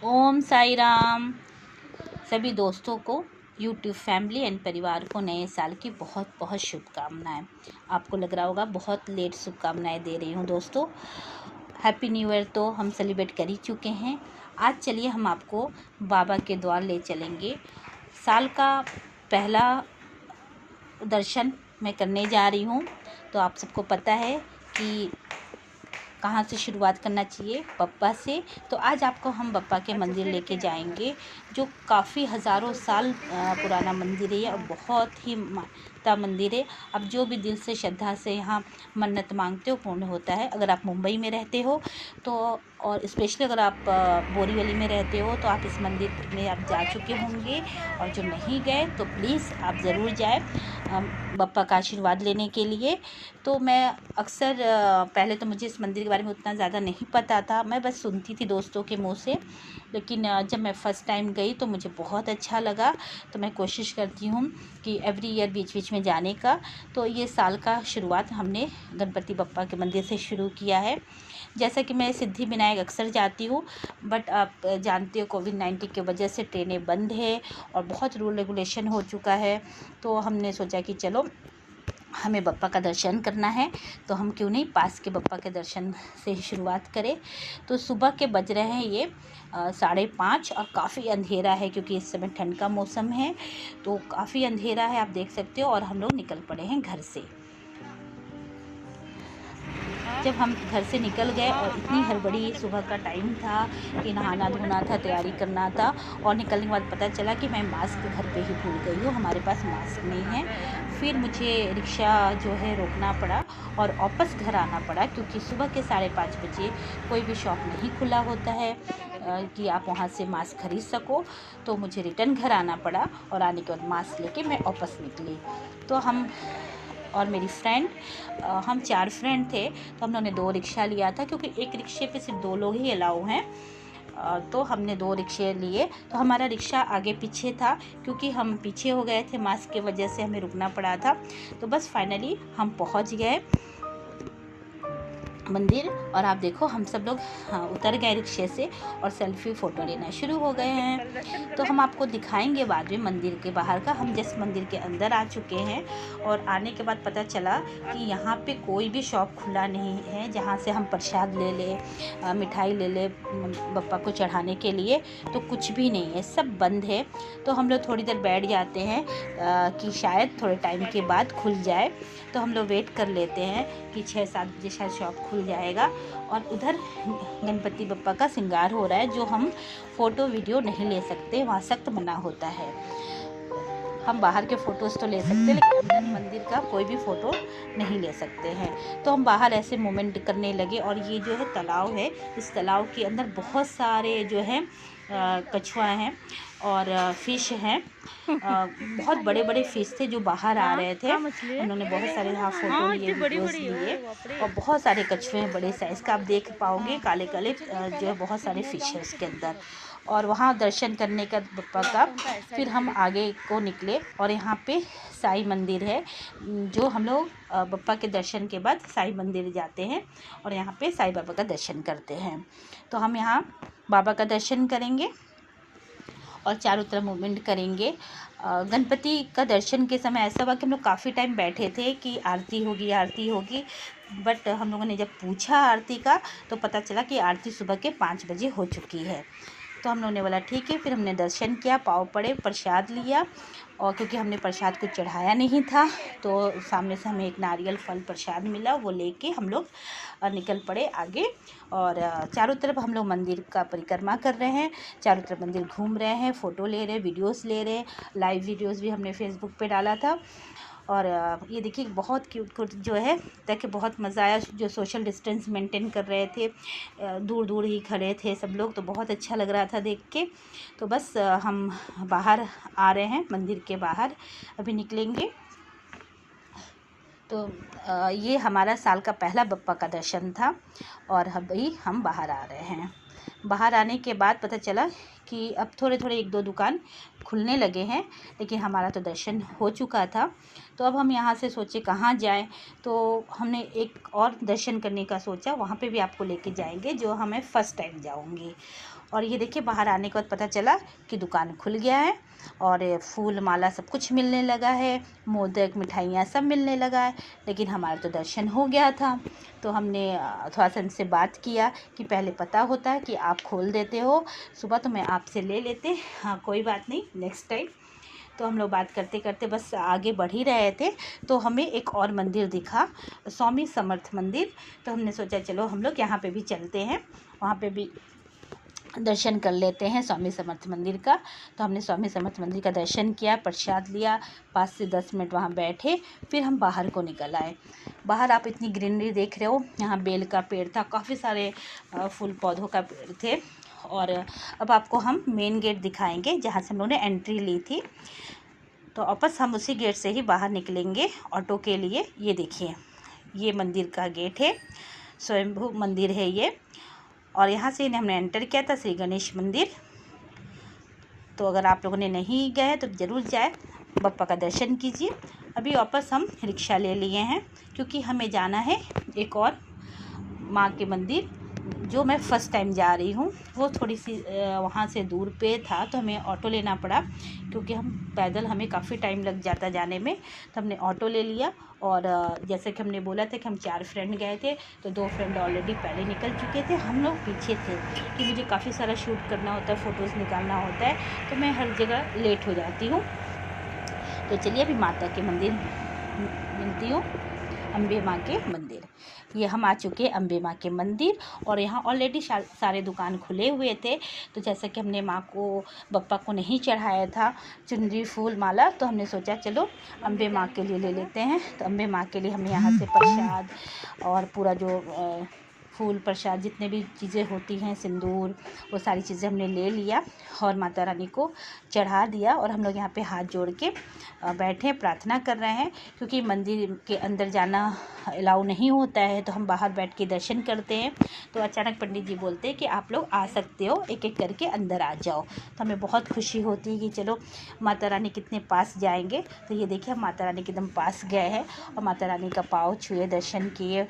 ओम साई राम। सभी दोस्तों को, यूट्यूब फैमिली एंड परिवार को नए साल की बहुत बहुत शुभकामनाएं। आपको लग रहा होगा बहुत लेट शुभकामनाएं दे रही हूँ दोस्तों। हैप्पी न्यू ईयर तो हम सेलिब्रेट कर ही चुके हैं। आज चलिए हम आपको बाबा के द्वार ले चलेंगे। साल का पहला दर्शन मैं करने जा रही हूँ। तो आप सबको पता है कि कहाँ से शुरुआत करना चाहिए, बप्पा से। तो आज आपको हम बप्पा के मंदिर लेके जाएंगे, जो काफ़ी हज़ारों साल पुराना मंदिर है और बहुत ही मान्यता मंदिर है। अब जो भी दिल से श्रद्धा से यहाँ मन्नत मांगते हो पूर्ण होता है। अगर आप मुंबई में रहते हो तो, और स्पेशली अगर आप बोरीवली में रहते हो तो आप इस मंदिर में आप जा चुके होंगे, और जो नहीं गए तो प्लीज़ आप ज़रूर जाए बप्पा का आशीर्वाद लेने के लिए। तो मैं अक्सर पहले तो मुझे इस मंदिर के बारे में उतना ज़्यादा नहीं पता था, मैं बस सुनती थी दोस्तों के मुंह से। लेकिन जब मैं फ़र्स्ट टाइम गई तो मुझे बहुत अच्छा लगा। तो मैं कोशिश करती हूँ कि एवरी ईयर बीच बीच में जाने का। तो ये साल का शुरुआत हमने गणपति बप्पा के मंदिर से शुरू किया है। जैसा कि मैं सिद्धिविनायक अक्सर जाती हूँ, बट आप जानते हो कोविड-19 की वजह से ट्रेनें बंद है और बहुत रूल रेगुलेशन हो चुका है। तो हमने सोचा कि चलो हमें बप्पा का दर्शन करना है, तो हम क्यों नहीं पास के बप्पा के दर्शन से ही शुरुआत करें। तो सुबह के बज रहे हैं ये 5:30 और काफ़ी अंधेरा है, क्योंकि इस समय ठंड का मौसम है। तो काफ़ी अंधेरा है, आप देख सकते हो। और हम लोग निकल पड़े हैं घर से। जब हम घर से निकल गए और इतनी हड़बड़ी, सुबह का टाइम था कि नहाना धोना था, तैयारी करना था, और निकलने के बाद पता चला कि मैं मास्क घर पे ही भूल गई हूँ, हमारे पास मास्क नहीं है। फिर मुझे रिक्शा जो है रोकना पड़ा और वापस घर आना पड़ा, क्योंकि सुबह के 5:30 बजे कोई भी शॉप नहीं खुला होता है कि आप वहाँ से मास्क खरीद सको। तो मुझे रिटर्न घर आना पड़ा, और आने के बाद मास्क लेके मैं वापस निकली। तो हम और मेरी फ्रेंड, हम 4 फ्रेंड थे। तो हम लोगों ने 2 रिक्शा लिया था, क्योंकि एक रिक्शे पे सिर्फ 2 लोग ही अलाउ हैं। तो हमने 2 रिक्शे लिए। तो हमारा रिक्शा आगे पीछे था, क्योंकि हम पीछे हो गए थे, मास्क की वजह से हमें रुकना पड़ा था। तो बस फाइनली हम पहुंच गए मंदिर। और आप देखो हम सब लोग उतर गए रिक्शे से और सेल्फी फ़ोटो लेना शुरू हो गए हैं। तो हम आपको दिखाएंगे बाद में मंदिर के बाहर का। हम जिस मंदिर के अंदर आ चुके हैं, और आने के बाद पता चला कि यहाँ पे कोई भी शॉप खुला नहीं है जहाँ से हम प्रसाद ले लें, मिठाई ले लें बप्पा को चढ़ाने के लिए। तो कुछ भी नहीं है, सब बंद है। तो हम लोग थोड़ी देर बैठ जाते हैं कि शायद थोड़े टाइम के बाद खुल जाए। तो हम लोग वेट कर लेते हैं कि 6-7 बजे शायद शॉप खुल जाएगा। और उधर गणपति बप्पा का श्रृंगार हो रहा है, जो हम फ़ोटो वीडियो नहीं ले सकते, वहाँ सख्त मना होता है। हम बाहर के फ़ोटोज़ तो ले सकते हैं, लेकिन अंदर मंदिर का कोई भी फ़ोटो नहीं ले सकते हैं। तो हम बाहर ऐसे मूवमेंट करने लगे। और ये जो है तालाब है, इस तालाब के अंदर बहुत सारे जो हैं कछुआ हैं और फ़िश हैं। बहुत बड़े बड़े फ़िश थे जो बाहर आ रहे थे। उन्होंने बहुत सारे यहाँ फ़ोटो लिए, वीडियोज़ लिए, और बहुत सारे कछुए हैं बड़े साइज़ का, आप देख पाओगे काले काले जो है बहुत सारे फ़िश है उसके अंदर। और वहाँ दर्शन करने का बप्पा का, फिर हम आगे को निकले। और यहाँ पे साईं मंदिर है, जो हम लोग बप्पा के दर्शन के बाद साईं मंदिर जाते हैं और यहाँ पे साईं बाबा का दर्शन करते हैं। तो हम यहाँ बाबा का दर्शन करेंगे और चारों तरफ मूवमेंट करेंगे। गणपति का दर्शन के समय ऐसा हुआ कि हम लोग काफ़ी टाइम बैठे थे कि आरती होगी आरती होगी, बट हम लोगों ने जब पूछा आरती का तो पता चला कि आरती सुबह के 5 बजे हो चुकी है। तो हम लोगों ने बोला ठीक है। फिर हमने दर्शन किया, पाँव पड़े, प्रसाद लिया। और क्योंकि हमने प्रसाद कुछ चढ़ाया नहीं था, तो सामने से हमें एक नारियल फल प्रसाद मिला, वो लेके हम लोग निकल पड़े आगे। और चारों तरफ हम लोग मंदिर का परिक्रमा कर रहे हैं, चारों तरफ मंदिर घूम रहे हैं, फ़ोटो ले रहे हैं, वीडियोस ले रहे हैं। लाइव वीडियोस भी हमने फेसबुक पे डाला था। और ये देखिए बहुत क्यूट क्यूट जो है, ताकि बहुत मज़ा आया। जो सोशल डिस्टेंस मेंटेन कर रहे थे, दूर दूर ही खड़े थे सब लोग, तो बहुत अच्छा लग रहा था देख के। तो बस हम बाहर आ रहे हैं, मंदिर के बाहर अभी निकलेंगे। तो ये हमारा साल का पहला बप्पा का दर्शन था, और अभी हम बाहर आ रहे हैं। बाहर आने के बाद पता चला कि अब थोड़े थोड़े 1-2 दुकान खुलने लगे हैं, लेकिन हमारा तो दर्शन हो चुका था। तो अब हम यहाँ से सोचे कहाँ जाएं। तो हमने एक और दर्शन करने का सोचा, वहाँ पे भी आपको लेके जाएंगे, जो हमें फ़र्स्ट टाइम जाऊँगी। और ये देखिए बाहर आने के बाद पता चला कि दुकान खुल गया है और फूल माला सब कुछ मिलने लगा है, मोदक मिठाइयाँ सब मिलने लगा है। लेकिन हमारा तो दर्शन हो गया था, तो हमने थोड़ा सा इनसे बात किया कि पहले पता होता है कि आप खोल देते हो सुबह तो मैं आपसे ले लेते, हाँ कोई बात नहीं नेक्स्ट टाइम। तो हम लोग बात करते करते बस आगे बढ़ ही रहे थे, तो हमें एक और मंदिर दिखा, स्वामी समर्थ मंदिर। तो हमने सोचा चलो हम लोग यहाँ पे भी चलते हैं, वहाँ पे भी दर्शन कर लेते हैं स्वामी समर्थ मंदिर का। तो हमने स्वामी समर्थ मंदिर का दर्शन किया, प्रसाद लिया, 5 से 10 मिनट वहाँ बैठे, फिर हम बाहर को निकल आए। बाहर आप इतनी ग्रीनरी देख रहे हो, यहाँ बेल का पेड़ था, काफ़ी सारे फूल पौधों का पेड़ थे। और अब आपको हम मेन गेट दिखाएंगे जहाँ से हम लोगों ने एंट्री ली थी। तो वापस हम उसी गेट से ही बाहर निकलेंगे ऑटो के लिए। ये देखिए ये मंदिर का गेट है, स्वयंभू मंदिर है ये, और यहाँ से हमने एंटर किया था श्री गणेश मंदिर। तो अगर आप लोगों ने नहीं गए तो ज़रूर जाए, बप्पा का दर्शन कीजिए। अभी वापस हम रिक्शा ले लिए हैं क्योंकि हमें जाना है एक और माँ के मंदिर, जो मैं फ़र्स्ट टाइम जा रही हूँ। वो थोड़ी सी वहाँ से दूर पे था, तो हमें ऑटो लेना पड़ा क्योंकि हम पैदल हमें काफ़ी टाइम लग जाता जाने में। तो हमने ऑटो ले लिया, और जैसे कि हमने बोला था कि हम 4 फ्रेंड गए थे, तो 2 फ्रेंड ऑलरेडी पहले निकल चुके थे, हम लोग पीछे थे कि मुझे काफ़ी सारा शूट करना होता है, फ़ोटोज़ निकालना होता है, तो मैं हर जगह लेट हो जाती हूँ। तो चलिए अभी माता के मंदिर मिलती हूँ, अम्बे माँ के मंदिर। ये हम आ चुके हैं अम्बे माँ के मंदिर, और यहाँ ऑलरेडी सारे दुकान खुले हुए थे। तो जैसा कि हमने माँ को बप्पा को नहीं चढ़ाया था चुनरी फूल माला, तो हमने सोचा चलो अम्बे माँ के लिए ले लेते हैं। तो अम्बे माँ के लिए हमने यहाँ से प्रसाद और पूरा जो फूल प्रसाद जितने भी चीज़ें होती हैं, सिंदूर, वो सारी चीज़ें हमने ले लिया और माता रानी को चढ़ा दिया। और हम लोग यहाँ पे हाथ जोड़ के बैठे प्रार्थना कर रहे हैं, क्योंकि मंदिर के अंदर जाना अलाउ नहीं होता है, तो हम बाहर बैठ के दर्शन करते हैं। तो अचानक पंडित जी बोलते हैं कि आप लोग आ सकते हो, एक एक करके अंदर आ जाओ। तो हमें बहुत खुशी होती है कि चलो माता रानी कितने पास जाएंगे। तो ये देखिए हम माता रानी के एकदम पास गए हैं और माता रानी का पाँव छुए, दर्शन किए,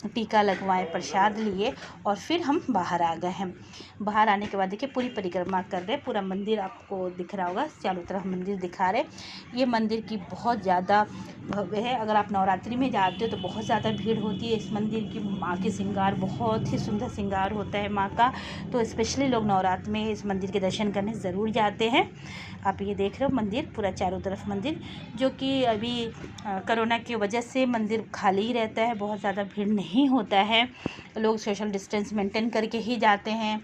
टीका लगवाए, प्रसाद लिए, और फिर हम बाहर आ गए हैं। बाहर आने के बाद देखिए पूरी परिक्रमा कर रहे हैं, पूरा मंदिर आपको दिख रहा होगा, चारों तरफ मंदिर दिखा रहे। ये मंदिर की बहुत ज़्यादा भव्य है। अगर आप नवरात्रि में जाते हो तो बहुत ज़्यादा भीड़ होती है इस मंदिर की। माँ के श्रृंगार, बहुत ही सुंदर श्रृंगार होता है माँ का, तो स्पेशली लोग नवरात्र में इस मंदिर के दर्शन करने ज़रूर जाते हैं। आप ये देख रहे हो मंदिर पूरा चारों तरफ मंदिर, जो कि अभी कोरोना की वजह से मंदिर खाली ही रहता है, बहुत ज़्यादा भीड़ नहीं होता है, लोग सोशल डिस्टेंस मेंटेन करके ही जाते हैं।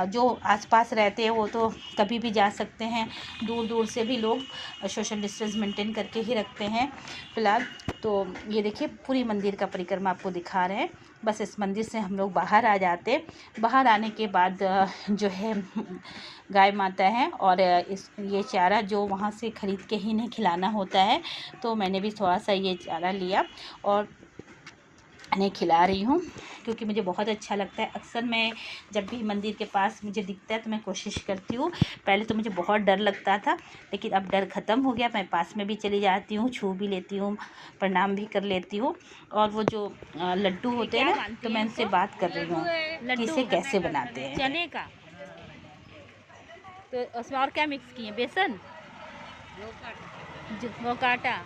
जो आसपास रहते हैं वो तो कभी भी जा सकते हैं, दूर दूर से भी लोग सोशल डिस्टेंस मेंटेन करके ही रखते हैं फ़िलहाल। तो ये देखिए पूरी मंदिर का परिक्रमा आपको दिखा रहे हैं। बस इस मंदिर से हम लोग बाहर आ जाते। बाहर आने के बाद जो है गाय माता है, और ये चारा जो वहाँ से ख़रीद के ही इन्हें खिलाना होता है, तो मैंने भी थोड़ा सा ये चारा लिया और इन्हें खिला रही हूँ, क्योंकि मुझे बहुत अच्छा लगता है। अक्सर मैं जब भी मंदिर के पास मुझे दिखता है तो मैं कोशिश करती हूँ। पहले तो मुझे बहुत डर लगता था, लेकिन अब डर ख़त्म हो गया, मैं पास में भी चली जाती हूँ, छू भी लेती हूँ, प्रणाम भी कर लेती हूँ। और वो जो लड्डू होते हैं ना, तो मैं उनसे बात कर रही हूँ कि इसे कैसे बनाते हैं। चने का, तो उसमें और क्या मिक्स किए? बेसन, वो काटा।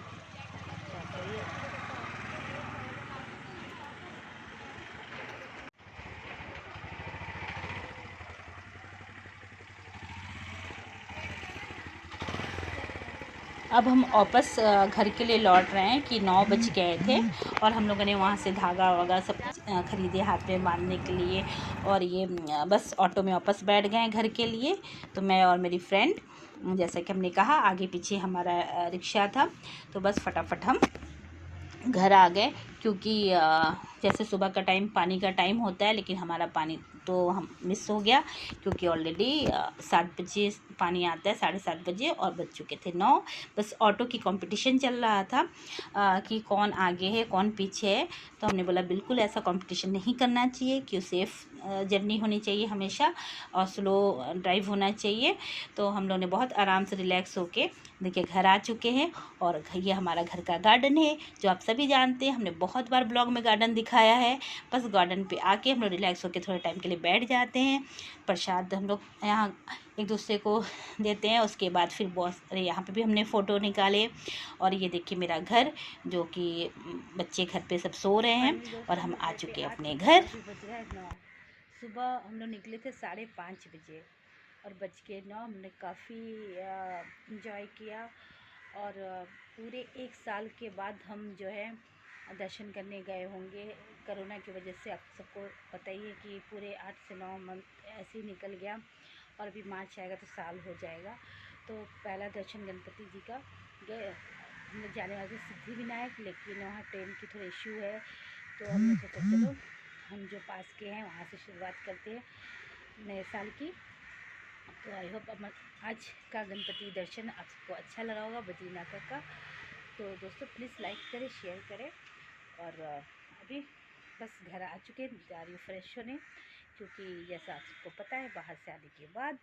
अब हम वापस घर के लिए लौट रहे हैं कि 9 बज गए थे, और हम लोगों ने वहाँ से धागा वागा सब ख़रीदे हाथ में बांधने के लिए, और ये बस ऑटो में वापस बैठ गए घर के लिए। तो मैं और मेरी फ्रेंड, जैसा कि हमने कहा, आगे पीछे हमारा रिक्शा था, तो बस फटाफट हम घर आ गए। क्योंकि जैसे सुबह का टाइम पानी का टाइम होता है, लेकिन हमारा पानी तो हम मिस हो गया, क्योंकि ऑलरेडी 7 बजे पानी आता है, 7:30 बजे, और बज चुके थे 9। बस ऑटो की कंपटीशन चल रहा था कि कौन आगे है कौन पीछे है। तो हमने बोला बिल्कुल ऐसा कंपटीशन नहीं करना चाहिए, कि सेफ़ जर्नी होनी चाहिए हमेशा, और स्लो ड्राइव होना चाहिए। तो हम लोग ने बहुत आराम से रिलैक्स होके देखिए घर आ चुके हैं। और ये हमारा घर का गार्डन है, जो आप सभी जानते हैं, हमने बहुत बार ब्लॉग में गार्डन दिखाया है। बस गार्डन पे आके हम लोग रिलैक्स होके थोड़े टाइम के लिए बैठ जाते हैं। प्रसाद हम लोग यहाँ एक दूसरे को देते हैं। उसके बाद फिर बहुत यहाँ पे भी हमने फ़ोटो निकाले। और ये देखिए मेरा घर, जो कि बच्चे घर पे सब सो रहे हैं और हम आ चुके हैं अपने घर। सुबह हम लोग निकले थे 5:30 बजे और बज के 9 हमने काफ़ी इंजॉय किया। और पूरे 1 साल के बाद हम जो है दर्शन करने गए होंगे। कोरोना की वजह से आप सबको पता ही है कि पूरे 8 से 9 मंथ ऐसे ही निकल गया, और अभी मार्च आएगा तो साल हो जाएगा। तो पहला दर्शन गणपति जी का गए हम लोग जाने वाले थे सिद्धिविनायक, लेकिन वहाँ ट्रेन की थोड़ा इशू है। तो हमने सोचा चलो हम जो पास के हैं वहाँ से शुरुआत करते हैं नए साल की। तो आई होप आज का गणपति दर्शन आप सबको अच्छा लगा होगा, बद्रीनाथ का। तो दोस्तों प्लीज़ लाइक करें, शेयर करें। और अभी बस घर आ चुके हैं, जा रही हूँ फ्रेश होने, क्योंकि जैसा आप सबको पता है बाहर से आने के बाद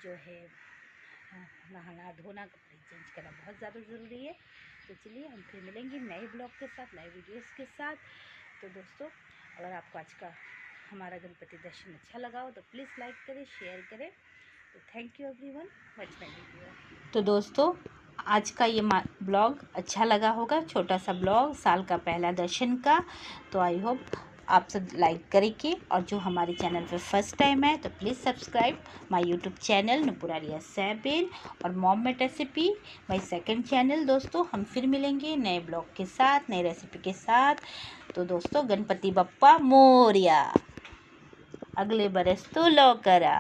जो है नहाना धोना कपड़े चेंज करना बहुत ज़्यादा ज़रूरी है। तो चलिए हम फिर मिलेंगे नए ब्लॉग के साथ, नए वीडियोस के साथ। तो दोस्तों अगर आपको आज का हमारा गणपति दर्शन अच्छा लगा हो तो प्लीज़ लाइक करें, शेयर करें। तो thank you everyone, watch my video. तो दोस्तों आज का ये ब्लॉग अच्छा लगा होगा, छोटा सा ब्लॉग साल का पहला दर्शन का। तो आई होप आप सब लाइक करेंगे, और जो हमारे चैनल पे फर्स्ट टाइम है तो please subscribe my YouTube channel नुपुरारिया सैबिन, और mom made recipe my second channel. दोस्तों हम फिर मिलेंगे नए ब्लॉग के साथ, नए रेसिपी के साथ। तो दोस्तों गणपति बप्पा मोरिया, अगले बरस तो लौकरा।